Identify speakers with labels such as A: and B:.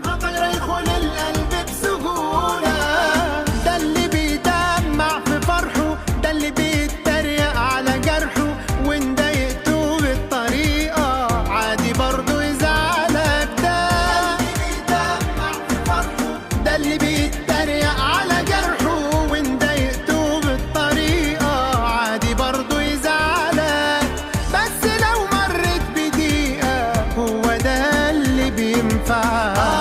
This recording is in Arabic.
A: خطر يدخل القلب بسهولة. ده اللي بيدمع في فرحه، ده اللي بيتريق على جرحه، وإن ضايقته بالطريقة عادي برضه يزعلك. ده اللي بيدمع في فرحه، ده اللي بيتريق على جرحه، وإن ضايقته بالطريقة عادي برضه يزعلك. بس لو مرت بدقيقة هو ده اللي بينفع.